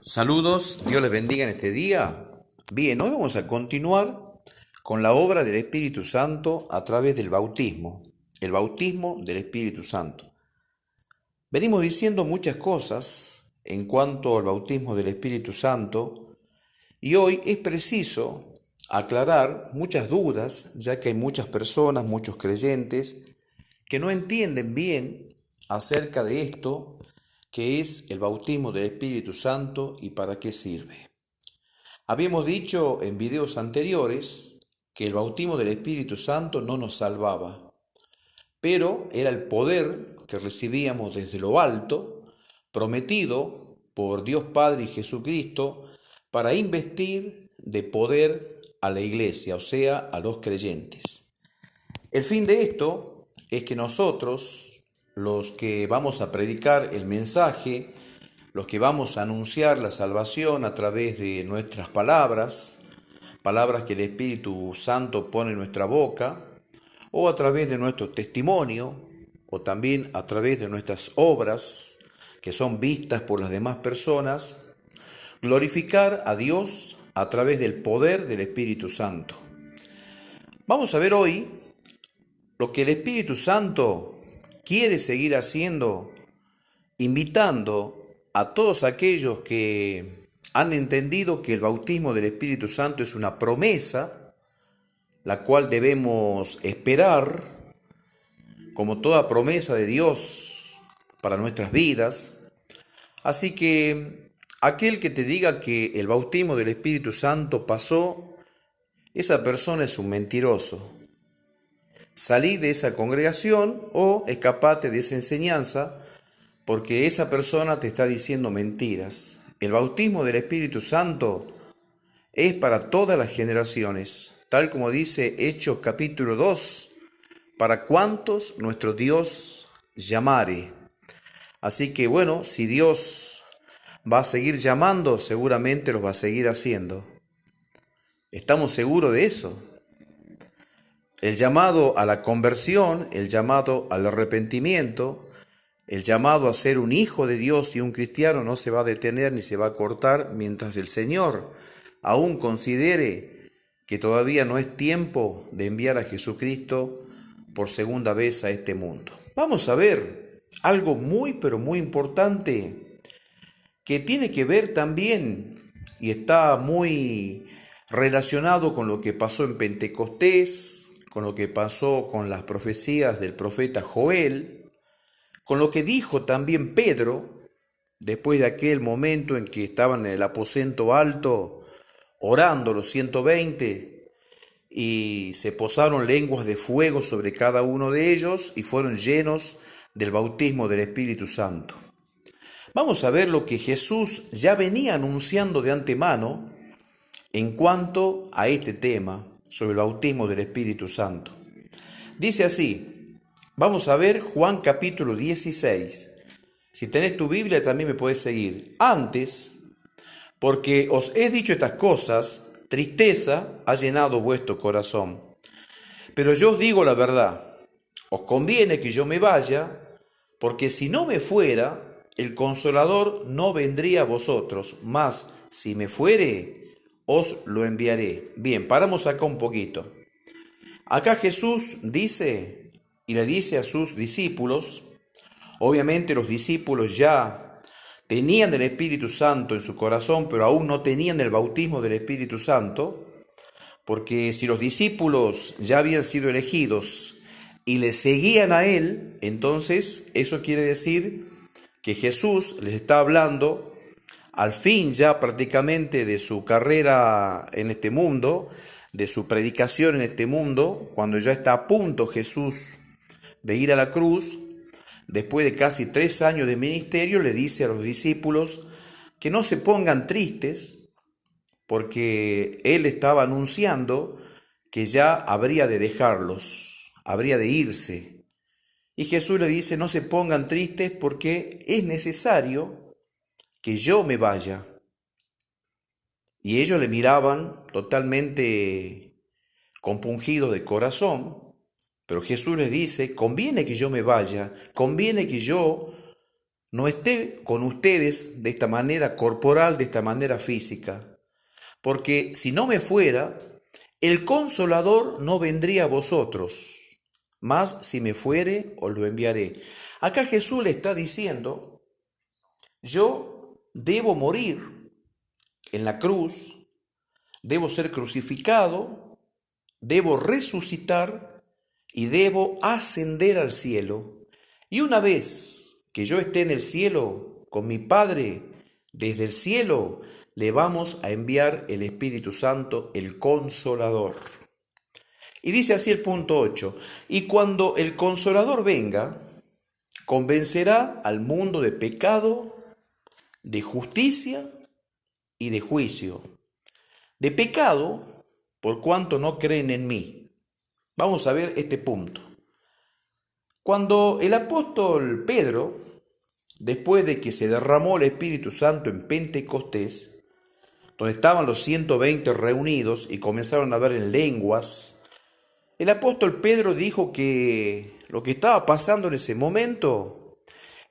Saludos, Dios les bendiga en este día. Bien, hoy vamos a continuar con la obra del Espíritu Santo a través del bautismo, el bautismo del Espíritu Santo. Venimos diciendo muchas cosas en cuanto al bautismo del Espíritu Santo y hoy es preciso aclarar muchas dudas, ya que hay muchas personas, muchos creyentes, que no entienden bien acerca de esto, que es el bautismo del Espíritu Santo y para qué sirve. Habíamos dicho en videos anteriores que el bautismo del Espíritu Santo no nos salvaba, pero era el poder que recibíamos desde lo alto, prometido por Dios Padre y Jesucristo, para investir de poder a la iglesia, o sea, a los creyentes. El fin de esto es que nosotros, los que vamos a predicar el mensaje, los que vamos a anunciar la salvación a través de nuestras palabras, palabras que el Espíritu Santo pone en nuestra boca, o a través de nuestro testimonio, o también a través de nuestras obras, que son vistas por las demás personas, glorificar a Dios a través del poder del Espíritu Santo. Vamos a ver hoy lo que el Espíritu Santo quiere seguir haciendo, invitando a todos aquellos que han entendido que el bautismo del Espíritu Santo es una promesa, la cual debemos esperar, como toda promesa de Dios para nuestras vidas. Así que aquel que te diga que el bautismo del Espíritu Santo pasó, esa persona es un mentiroso. Salí de esa congregación o escapate de esa enseñanza, porque esa persona te está diciendo mentiras. El bautismo del Espíritu Santo es para todas las generaciones, tal como dice Hechos capítulo 2, para cuantos nuestro Dios llamare. Así que bueno, si Dios va a seguir llamando, seguramente lo va a seguir haciendo. ¿Estamos seguros de eso? El llamado a la conversión, el llamado al arrepentimiento, el llamado a ser un hijo de Dios y un cristiano no se va a detener ni se va a cortar mientras el Señor aún considere que todavía no es tiempo de enviar a Jesucristo por segunda vez a este mundo. Vamos a ver algo muy pero muy importante que tiene que ver también y está muy relacionado con lo que pasó en Pentecostés, con lo que pasó con las profecías del profeta Joel, con lo que dijo también Pedro, después de aquel momento en que estaban en el aposento alto, orando los 120, y se posaron lenguas de fuego sobre cada uno de ellos, y fueron llenos del bautismo del Espíritu Santo. Vamos a ver lo que Jesús ya venía anunciando de antemano en cuanto a este tema sobre el bautismo del Espíritu Santo. Dice así, vamos a ver Juan capítulo 16. Si tenés tu Biblia también me puedes seguir. Antes, porque os he dicho estas cosas, tristeza ha llenado vuestro corazón. Pero yo os digo la verdad, os conviene que yo me vaya, porque si no me fuera, el Consolador no vendría a vosotros, mas si me fuere, os lo enviaré. Bien, paramos acá un poquito. Acá Jesús dice y le dice a sus discípulos, obviamente los discípulos ya tenían el Espíritu Santo en su corazón, pero aún no tenían el bautismo del Espíritu Santo, porque si los discípulos ya habían sido elegidos y le seguían a Él, entonces eso quiere decir que Jesús les está hablando al fin ya prácticamente de su carrera en este mundo, de su predicación en este mundo, cuando ya está a punto Jesús de ir a la cruz. Después de casi 3 años de ministerio, le dice a los discípulos que no se pongan tristes, porque Él estaba anunciando que ya habría de dejarlos, habría de irse. Y Jesús le dice, no se pongan tristes porque es necesario que yo me vaya. Y ellos le miraban totalmente compungidos de corazón, pero Jesús les dice, conviene que yo me vaya, conviene que yo no esté con ustedes de esta manera corporal, de esta manera física. Porque si no me fuera, el Consolador no vendría a vosotros, mas si me fuere, os lo enviaré. Acá Jesús le está diciendo, yo debo morir en la cruz, debo ser crucificado, debo resucitar y debo ascender al cielo. Y una vez que yo esté en el cielo con mi Padre, desde el cielo le vamos a enviar el Espíritu Santo, el Consolador. Y dice así el punto 8, y cuando el Consolador venga, convencerá al mundo de pecado, de justicia y de juicio. De pecado, por cuanto no creen en mí. Vamos a ver este punto. Cuando el apóstol Pedro, después de que se derramó el Espíritu Santo en Pentecostés, donde estaban los 120 reunidos y comenzaron a hablar en lenguas, el apóstol Pedro dijo que lo que estaba pasando en ese momento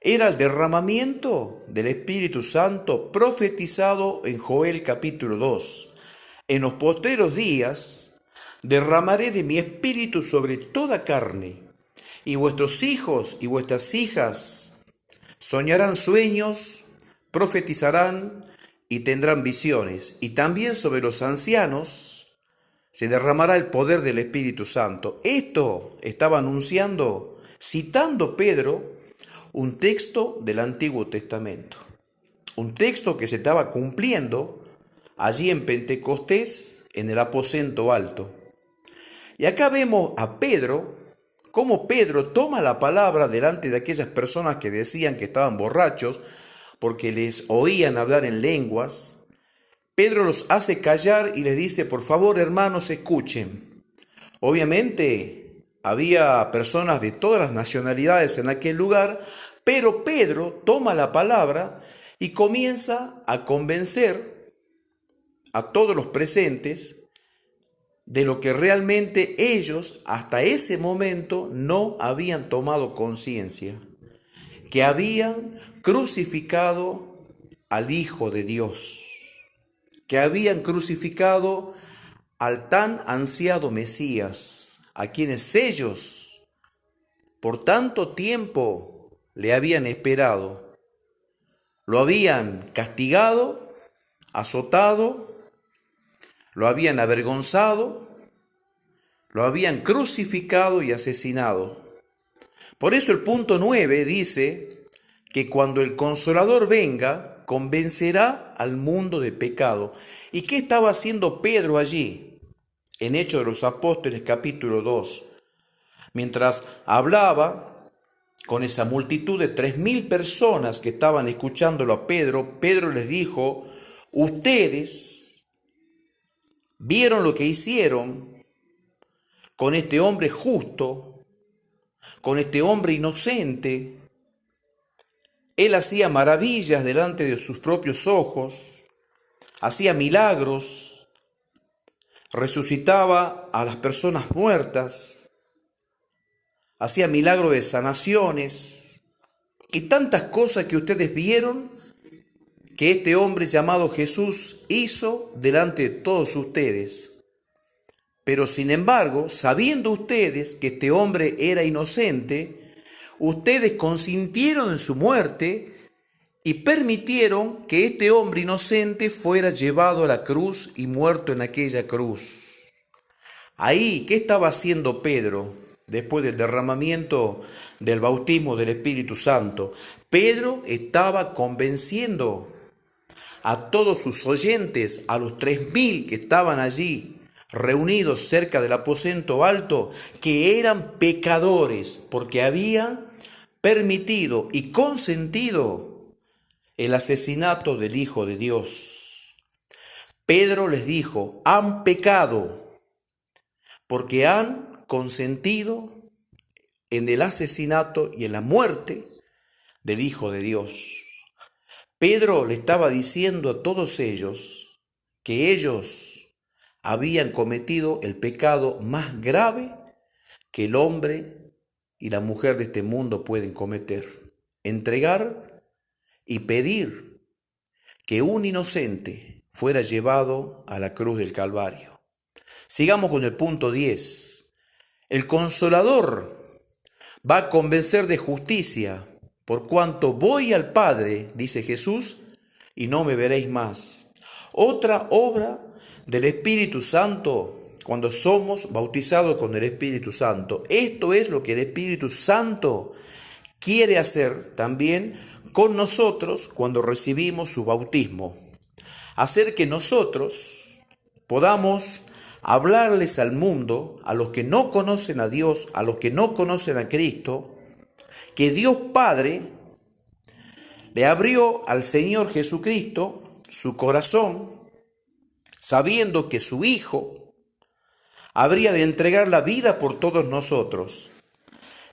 era el derramamiento del Espíritu Santo profetizado en Joel capítulo 2. En los postreros días derramaré de mi espíritu sobre toda carne, y vuestros hijos y vuestras hijas soñarán sueños, profetizarán y tendrán visiones, y también sobre los ancianos se derramará el poder del Espíritu Santo. Esto estaba anunciando, citando Pedro, un texto del Antiguo Testamento, un texto que se estaba cumpliendo allí en Pentecostés, en el aposento alto. Y acá vemos a Pedro, cómo Pedro toma la palabra delante de aquellas personas que decían que estaban borrachos, porque les oían hablar en lenguas. Pedro los hace callar y les dice, por favor, hermanos, escuchen. Obviamente había personas de todas las nacionalidades en aquel lugar, pero Pedro toma la palabra y comienza a convencer a todos los presentes de lo que realmente ellos hasta ese momento no habían tomado conciencia, que habían crucificado al Hijo de Dios, que habían crucificado al tan ansiado Mesías, a quienes ellos por tanto tiempo le habían esperado, lo habían castigado, azotado, lo habían avergonzado, lo habían crucificado y asesinado. Por eso el punto 9 dice que cuando el Consolador venga, convencerá al mundo de pecado. ¿Y qué estaba haciendo Pedro allí? En Hechos de los Apóstoles capítulo 2. Mientras hablaba con esa multitud de 3.000 personas que estaban escuchándolo a Pedro, Pedro les dijo, ustedes vieron lo que hicieron con este hombre justo, con este hombre inocente. Él hacía maravillas delante de sus propios ojos, hacía milagros, resucitaba a las personas muertas, hacía milagros de sanaciones y tantas cosas que ustedes vieron que este hombre llamado Jesús hizo delante de todos ustedes. Pero sin embargo, sabiendo ustedes que este hombre era inocente, ustedes consintieron en su muerte y permitieron que este hombre inocente fuera llevado a la cruz y muerto en aquella cruz. Ahí, ¿qué estaba haciendo Pedro después del derramamiento del bautismo del Espíritu Santo? Pedro estaba convenciendo a todos sus oyentes, a los 3.000 que estaban allí reunidos cerca del aposento alto, que eran pecadores porque habían permitido y consentido el asesinato del Hijo de Dios. Pedro les dijo, han pecado porque han consentido en el asesinato y en la muerte del Hijo de Dios. Pedro le estaba diciendo a todos ellos que ellos habían cometido el pecado más grave que el hombre y la mujer de este mundo pueden cometer: entregar y pedir que un inocente fuera llevado a la cruz del Calvario. Sigamos con el punto 10. El Consolador va a convencer de justicia, por cuanto voy al Padre, dice Jesús, y no me veréis más. Otra obra del Espíritu Santo cuando somos bautizados con el Espíritu Santo. Esto es lo que el Espíritu Santo quiere hacer también con nosotros cuando recibimos su bautismo. Hacer que nosotros podamos hablarles al mundo, a los que no conocen a Dios, a los que no conocen a Cristo, que Dios Padre le abrió al Señor Jesucristo su corazón, sabiendo que su Hijo habría de entregar la vida por todos nosotros.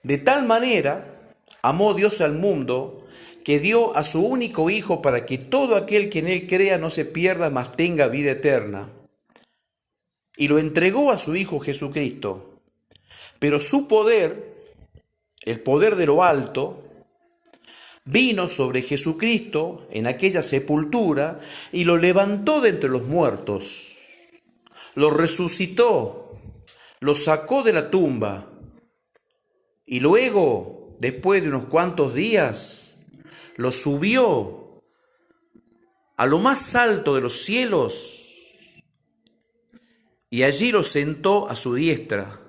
De tal manera amó Dios al mundo que dio a su único Hijo para que todo aquel que en Él crea no se pierda, mas tenga vida eterna. Y lo entregó a su Hijo Jesucristo. Pero su poder, el poder de lo alto, vino sobre Jesucristo en aquella sepultura y lo levantó de entre los muertos. Lo resucitó, lo sacó de la tumba y luego, después de unos cuantos días, lo subió a lo más alto de los cielos y allí lo sentó a su diestra,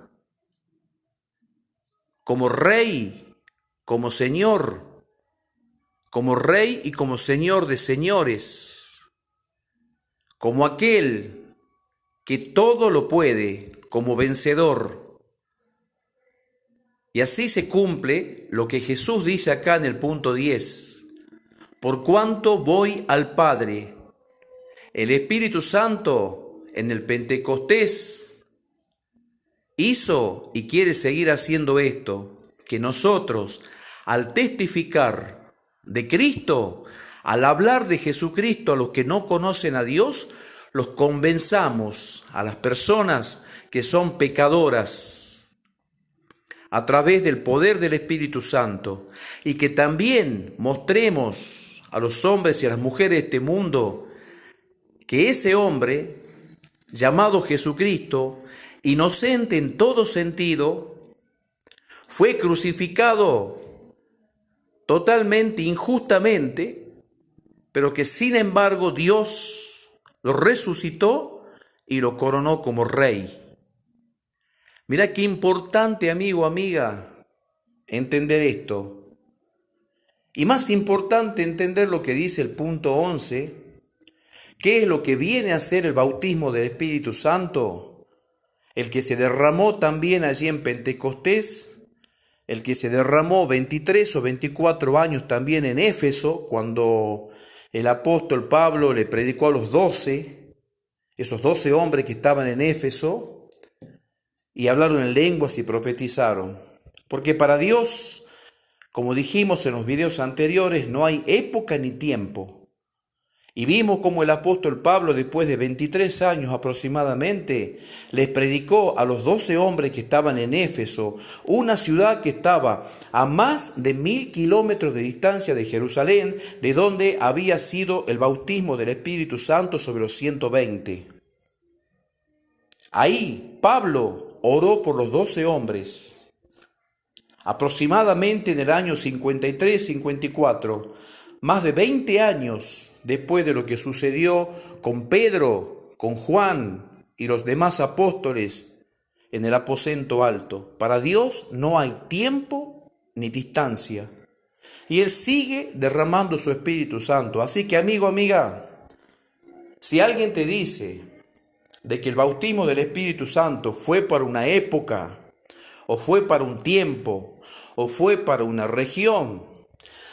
como Rey, como Señor, como Rey y como Señor de señores, como aquel que todo lo puede, como vencedor. Y así se cumple lo que Jesús dice acá en el punto 10. Por cuanto voy al Padre, el Espíritu Santo en el Pentecostés hizo y quiere seguir haciendo esto, que nosotros al testificar de Cristo, al hablar de Jesucristo a los que no conocen a Dios, los convenzamos a las personas que son pecadoras a través del poder del Espíritu Santo, y que también mostremos a los hombres y a las mujeres de este mundo que ese hombre llamado Jesucristo, inocente en todo sentido, fue crucificado totalmente injustamente, pero que sin embargo Dios lo resucitó y lo coronó como rey. Mira qué importante, amigo, amiga, entender esto. Y más importante entender lo que dice el punto 11, ¿qué es lo que viene a ser el bautismo del Espíritu Santo? El que se derramó también allí en Pentecostés, el que se derramó 23 o 24 años también en Éfeso, cuando el apóstol Pablo le predicó a los 12, esos 12 hombres que estaban en Éfeso, y hablaron en lenguas y profetizaron. Porque para Dios, como dijimos en los videos anteriores, no hay época ni tiempo. Y vimos cómo el apóstol Pablo, después de 23 años aproximadamente, les predicó a los 12 hombres que estaban en Éfeso, una ciudad que estaba a más de 1000 kilómetros de distancia de Jerusalén, de donde había sido el bautismo del Espíritu Santo sobre los 120. Ahí Pablo oró por los 12 hombres, aproximadamente en el año 53-54, más de 20 años después de lo que sucedió con Pedro, con Juan y los demás apóstoles en el aposento alto. Para Dios no hay tiempo ni distancia, y Él sigue derramando su Espíritu Santo. Así que, amigo, amiga, si alguien te dice de que el bautismo del Espíritu Santo fue para una época, o fue para un tiempo, o fue para una región,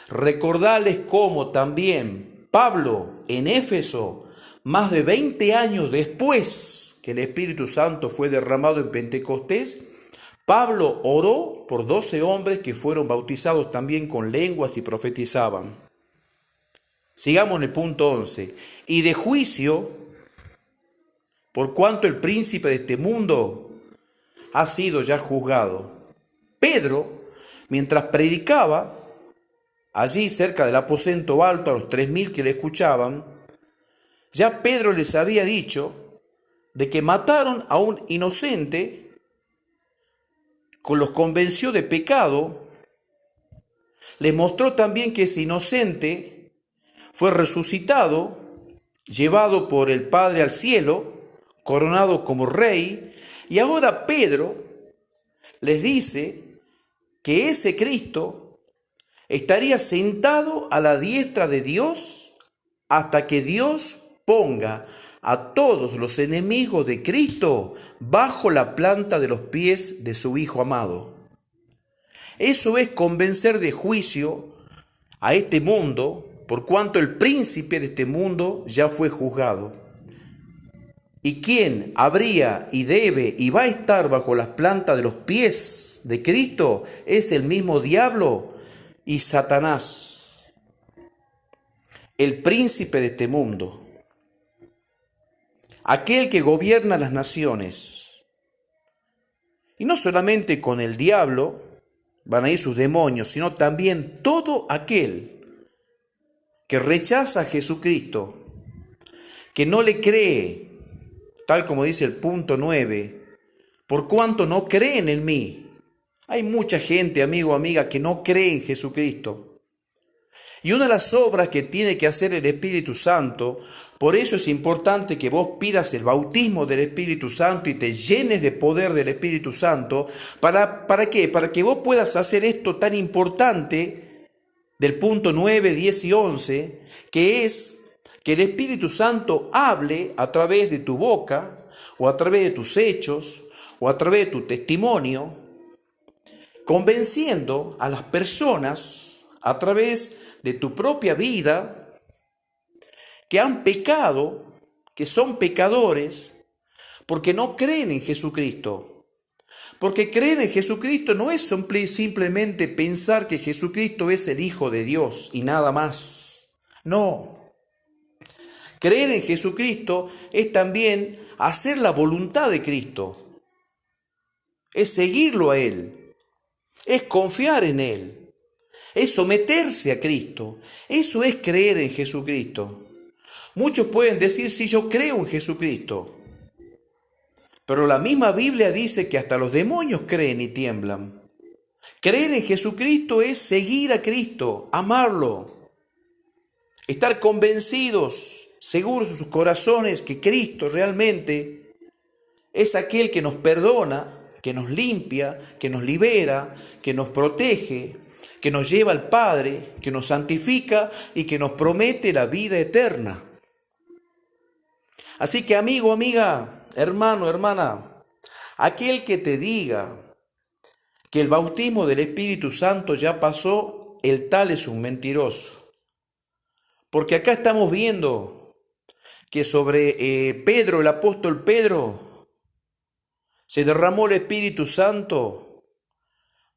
recordarles cómo también Pablo en Éfeso, más de 20 años después que el Espíritu Santo fue derramado en Pentecostés, Pablo oró por 12 hombres que fueron bautizados también con lenguas y profetizaban. Sigamos en el punto 11. Y de juicio, por cuanto el príncipe de este mundo ha sido ya juzgado. Pedro, mientras predicaba, allí cerca del aposento alto, a los 3000 que le escuchaban, ya Pedro les había dicho de que mataron a un inocente, los convenció de pecado, les mostró también que ese inocente fue resucitado, llevado por el Padre al cielo, coronado como rey, y ahora Pedro les dice que ese Cristo estaría sentado a la diestra de Dios hasta que Dios ponga a todos los enemigos de Cristo bajo la planta de los pies de su Hijo amado. Eso es convencer de juicio a este mundo, por cuanto el príncipe de este mundo ya fue juzgado. ¿Y quién habría y debe y va a estar bajo las plantas de los pies de Cristo? Es el mismo diablo y Satanás, el príncipe de este mundo, aquel que gobierna las naciones. Y no solamente con el diablo van a ir sus demonios, sino también todo aquel que rechaza a Jesucristo, que no le cree, tal como dice el punto 9, por cuanto no creen en mí. Hay mucha gente, amigo o amiga, que no cree en Jesucristo. Y una de las obras que tiene que hacer el Espíritu Santo, por eso es importante que vos pidas el bautismo del Espíritu Santo y te llenes de poder del Espíritu Santo. ¿Para qué? Para que vos puedas hacer esto tan importante del punto 9, 10 y 11, que es que el Espíritu Santo hable a través de tu boca, o a través de tus hechos, o a través de tu testimonio, convenciendo a las personas a través de tu propia vida que han pecado, que son pecadores, porque no creen en Jesucristo. Porque creer en Jesucristo no es simplemente pensar que Jesucristo es el Hijo de Dios y nada más. No. Creer en Jesucristo es también hacer la voluntad de Cristo. Es seguirlo a Él. Es confiar en Él. Es someterse a Cristo. Eso es creer en Jesucristo. Muchos pueden decir, sí, yo creo en Jesucristo. Pero la misma Biblia dice que hasta los demonios creen y tiemblan. Creer en Jesucristo es seguir a Cristo, amarlo. Estar convencidos, seguros en sus corazones que Cristo realmente es aquel que nos perdona, que nos limpia, que nos libera, que nos protege, que nos lleva al Padre, que nos santifica y que nos promete la vida eterna. Así que amigo, amiga, hermano, hermana, aquel que te diga que el bautismo del Espíritu Santo ya pasó, el tal es un mentiroso. Porque acá estamos viendo que sobre Pedro, el apóstol Pedro, se derramó el Espíritu Santo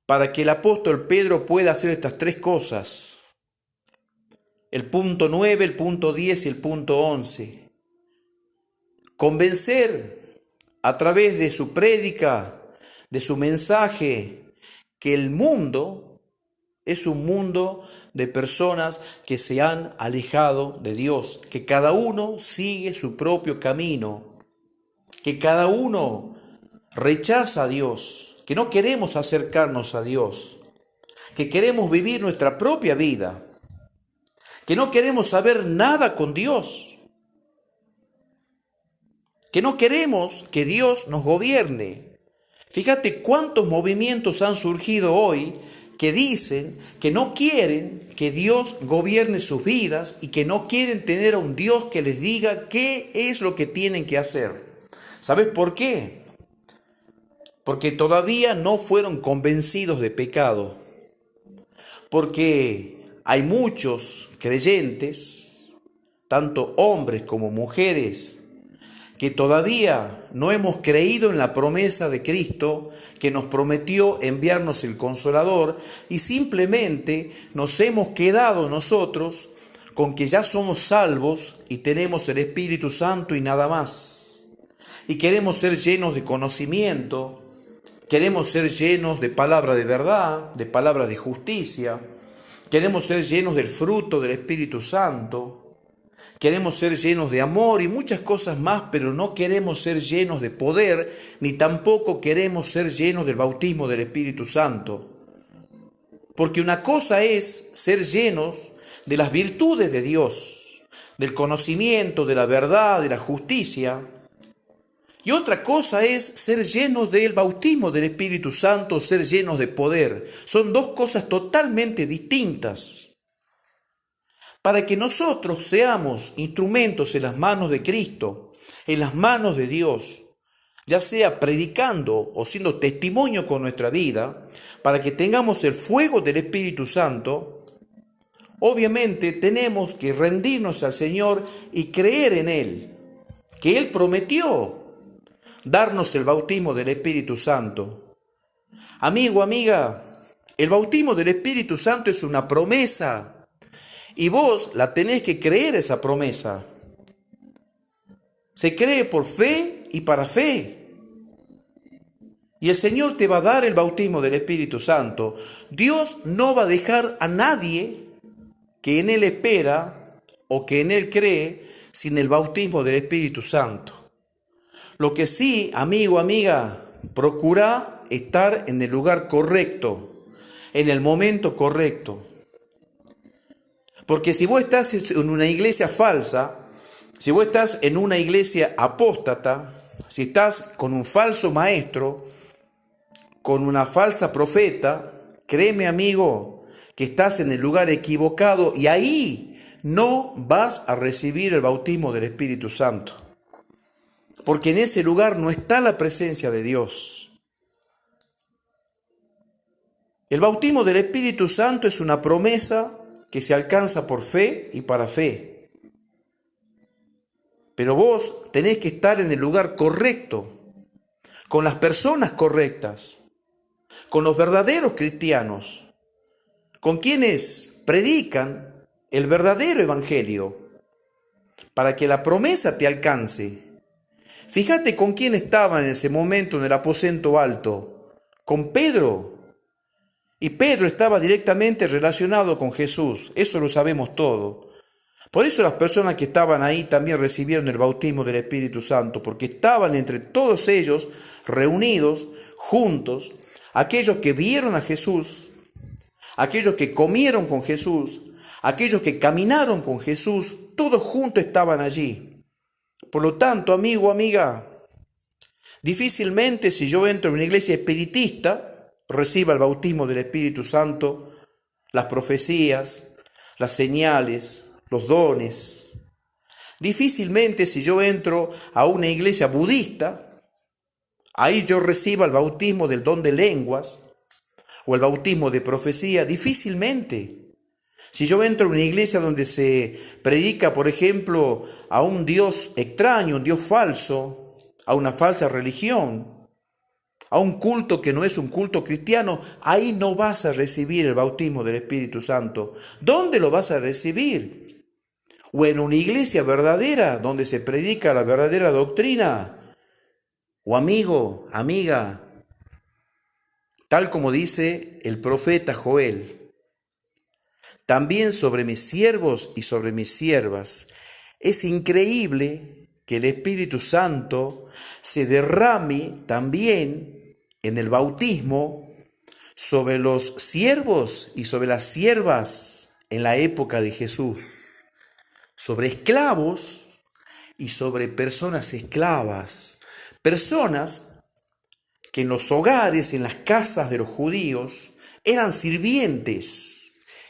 para que el apóstol Pedro pueda hacer estas tres cosas. El punto 9, el punto 10 y el punto 11. Convencer a través de su prédica, de su mensaje, que el mundo es un mundo de personas que se han alejado de Dios, que cada uno sigue su propio camino, que cada uno rechaza a Dios, que no queremos acercarnos a Dios, que queremos vivir nuestra propia vida, que no queremos saber nada con Dios, que no queremos que Dios nos gobierne. Fíjate cuántos movimientos han surgido hoy que dicen que no quieren que Dios gobierne sus vidas y que no quieren tener a un Dios que les diga qué es lo que tienen que hacer. ¿Sabes por qué? Porque todavía no fueron convencidos de pecado. Porque hay muchos creyentes, tanto hombres como mujeres, que todavía no hemos creído en la promesa de Cristo que nos prometió enviarnos el Consolador y simplemente nos hemos quedado nosotros con que ya somos salvos y tenemos el Espíritu Santo y nada más. Y queremos ser llenos de conocimiento, queremos ser llenos de palabra de verdad, de palabra de justicia, queremos ser llenos del fruto del Espíritu Santo, queremos ser llenos de amor y muchas cosas más, pero no queremos ser llenos de poder, ni tampoco queremos ser llenos del bautismo del Espíritu Santo. Porque una cosa es ser llenos de las virtudes de Dios, del conocimiento, de la verdad, de la justicia. Y otra cosa es ser llenos del bautismo del Espíritu Santo, ser llenos de poder. Son dos cosas totalmente distintas. Para que nosotros seamos instrumentos en las manos de Cristo, en las manos de Dios, ya sea predicando o siendo testimonio con nuestra vida, para que tengamos el fuego del Espíritu Santo, obviamente tenemos que rendirnos al Señor y creer en Él, que Él prometió darnos el bautismo del Espíritu Santo. Amigo, amiga, el bautismo del Espíritu Santo es una promesa y vos la tenés que creer esa promesa. Se cree por fe y para fe. Y el Señor te va a dar el bautismo del Espíritu Santo. Dios no va a dejar a nadie que en Él espera o que en Él cree sin el bautismo del Espíritu Santo. Lo que sí, amigo, amiga, procura estar en el lugar correcto, en el momento correcto. Porque si vos estás en una iglesia falsa, si vos estás en una iglesia apóstata, si estás con un falso maestro, con una falsa profeta, créeme, amigo, que estás en el lugar equivocado y ahí no vas a recibir el bautismo del Espíritu Santo. Porque en ese lugar no está la presencia de Dios. El bautismo del Espíritu Santo es una promesa que se alcanza por fe y para fe. Pero vos tenés que estar en el lugar correcto, con las personas correctas, con los verdaderos cristianos, con quienes predican el verdadero evangelio, para que la promesa te alcance. Fíjate con quién estaban en ese momento en el aposento alto, con Pedro. Y Pedro estaba directamente relacionado con Jesús, eso lo sabemos todo. Por eso las personas que estaban ahí también recibieron el bautismo del Espíritu Santo, porque estaban entre todos ellos reunidos, juntos, aquellos que vieron a Jesús, aquellos que comieron con Jesús, aquellos que caminaron con Jesús, todos juntos estaban allí. Por lo tanto, amigo, amiga, difícilmente si yo entro en una iglesia espiritista, reciba el bautismo del Espíritu Santo, las profecías, las señales, los dones. Difícilmente si yo entro a una iglesia budista, ahí yo reciba el bautismo del don de lenguas o el bautismo de profecía. Difícilmente. Si yo entro en una iglesia donde se predica, por ejemplo, a un Dios extraño, un Dios falso, a una falsa religión, a un culto que no es un culto cristiano, ahí no vas a recibir el bautismo del Espíritu Santo. ¿Dónde lo vas a recibir? O en una iglesia verdadera, donde se predica la verdadera doctrina. O amigo, amiga, tal como dice el profeta Joel, también sobre mis siervos y sobre mis siervas. Es increíble que el Espíritu Santo se derrame también en el bautismo sobre los siervos y sobre las siervas en la época de Jesús, sobre esclavos y sobre personas esclavas, personas que en los hogares, en las casas de los judíos, eran sirvientes.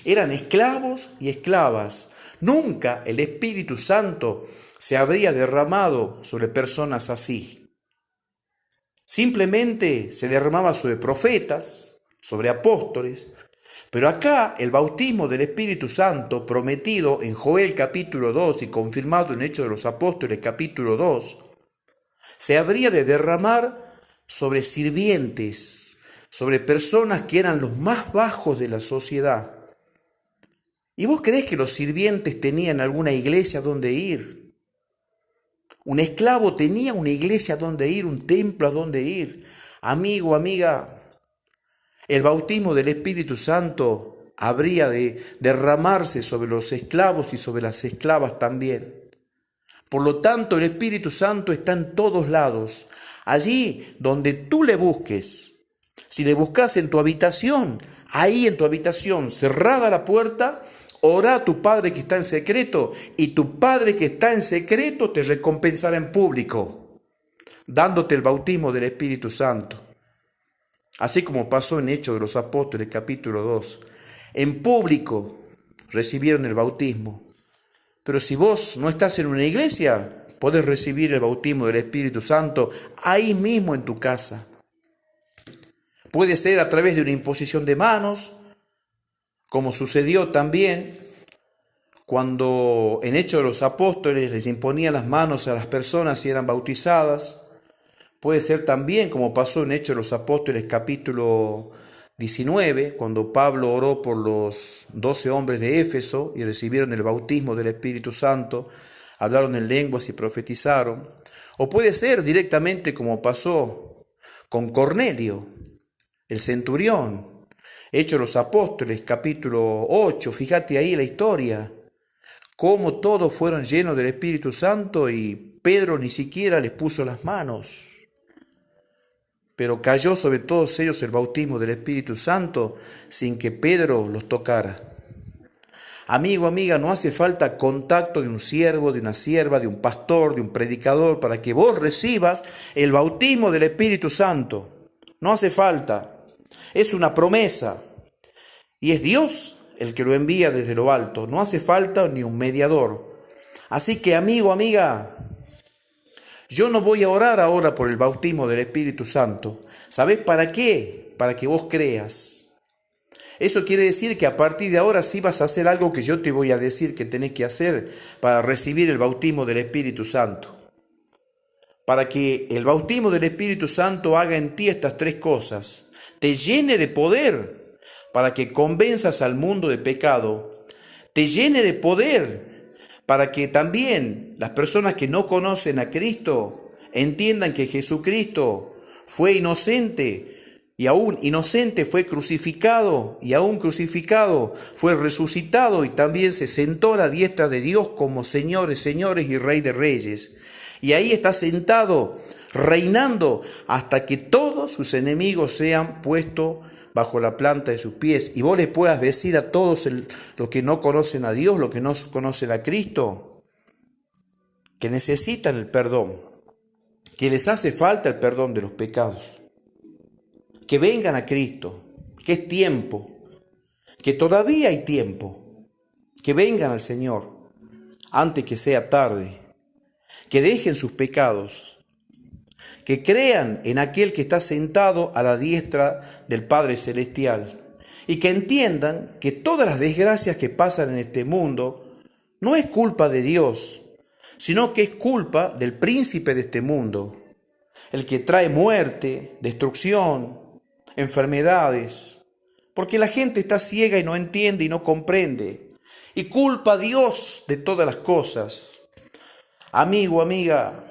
Eran esclavos y esclavas. Nunca el Espíritu Santo se habría derramado sobre personas así. Simplemente se derramaba sobre profetas, sobre apóstoles. Pero acá el bautismo del Espíritu Santo prometido en Joel capítulo 2 y confirmado en Hechos de los Apóstoles capítulo 2, se habría de derramar sobre sirvientes, sobre personas que eran los más bajos de la sociedad. ¿Y vos creés que los sirvientes tenían alguna iglesia donde ir? Un esclavo tenía una iglesia donde ir, un templo a donde ir. Amigo, amiga, el bautismo del Espíritu Santo habría de derramarse sobre los esclavos y sobre las esclavas también. Por lo tanto, el Espíritu Santo está en todos lados. Allí donde tú le busques. Si le buscas en tu habitación, ahí en tu habitación, cerrada la puerta, ora a tu Padre que está en secreto, y tu Padre que está en secreto te recompensará en público, dándote el bautismo del Espíritu Santo. Así como pasó en Hechos de los Apóstoles, capítulo 2. En público recibieron el bautismo. Pero si vos no estás en una iglesia, podés recibir el bautismo del Espíritu Santo ahí mismo en tu casa. Puede ser a través de una imposición de manos, como sucedió también cuando en Hechos de los Apóstoles les imponían las manos a las personas y eran bautizadas. Puede ser también como pasó en Hechos de los Apóstoles capítulo 19, cuando Pablo oró por los 12 hombres de Éfeso y recibieron el bautismo del Espíritu Santo, hablaron en lenguas y profetizaron. O puede ser directamente como pasó con Cornelio, el centurión. Hechos de los Apóstoles capítulo 8, fíjate ahí la historia, cómo todos fueron llenos del Espíritu Santo y Pedro ni siquiera les puso las manos. Pero cayó sobre todos ellos el bautismo del Espíritu Santo sin que Pedro los tocara. Amigo, amiga, no hace falta contacto de un siervo, de una sierva, de un pastor, de un predicador, para que vos recibas el bautismo del Espíritu Santo. No hace falta. Es una promesa. Y es Dios el que lo envía desde lo alto. No hace falta ni un mediador. Así que, amigo, amiga, yo no voy a orar ahora por el bautismo del Espíritu Santo. ¿Sabés para qué? Para que vos creas. Eso quiere decir que a partir de ahora sí vas a hacer algo que yo te voy a decir que tenés que hacer para recibir el bautismo del Espíritu Santo. Para que el bautismo del Espíritu Santo haga en ti estas tres cosas. Te llene de poder para que convenzas al mundo de pecado. Te llene de poder para que también las personas que no conocen a Cristo entiendan que Jesucristo fue inocente y aún inocente fue crucificado y aún crucificado fue resucitado y también se sentó a la diestra de Dios como Señor de señores y Rey de reyes. Y ahí está sentado, reinando hasta que todos sus enemigos sean puestos bajo la planta de sus pies. Y vos les puedas decir a todos los que no conocen a Dios, los que no conocen a Cristo, que necesitan el perdón, que les hace falta el perdón de los pecados, que vengan a Cristo, que es tiempo, que todavía hay tiempo, que vengan al Señor antes que sea tarde, que dejen sus pecados, que crean en aquel que está sentado a la diestra del Padre Celestial y que entiendan que todas las desgracias que pasan en este mundo no es culpa de Dios, sino que es culpa del príncipe de este mundo, el que trae muerte, destrucción, enfermedades, porque la gente está ciega y no entiende y no comprende, y culpa a Dios de todas las cosas. Amigo, amiga,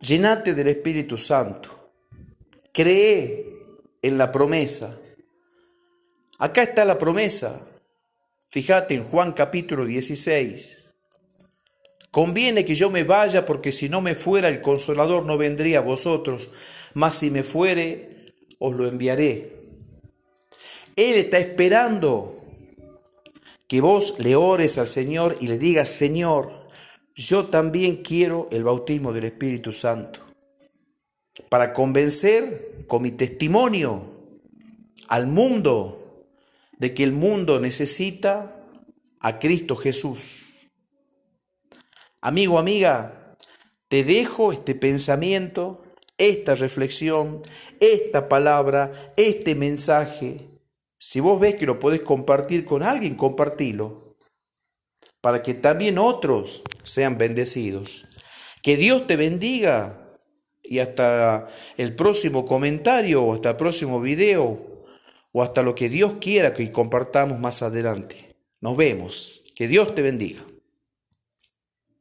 llénate del Espíritu Santo. Cree en la promesa. Acá está la promesa. Fíjate en Juan capítulo 16. Conviene que yo me vaya porque si no me fuera el Consolador no vendría a vosotros, mas si me fuere os lo enviaré. Él está esperando que vos le ores al Señor y le digas: Señor, yo también quiero el bautismo del Espíritu Santo, para convencer con mi testimonio al mundo de que el mundo necesita a Cristo Jesús. Amigo, amiga, te dejo este pensamiento, esta reflexión, esta palabra, este mensaje. Si vos ves que lo podés compartir con alguien, compartilo, para que también otros sean bendecidos. Que Dios te bendiga y hasta el próximo comentario o hasta el próximo video o hasta lo que Dios quiera que compartamos más adelante. Nos vemos. Que Dios te bendiga.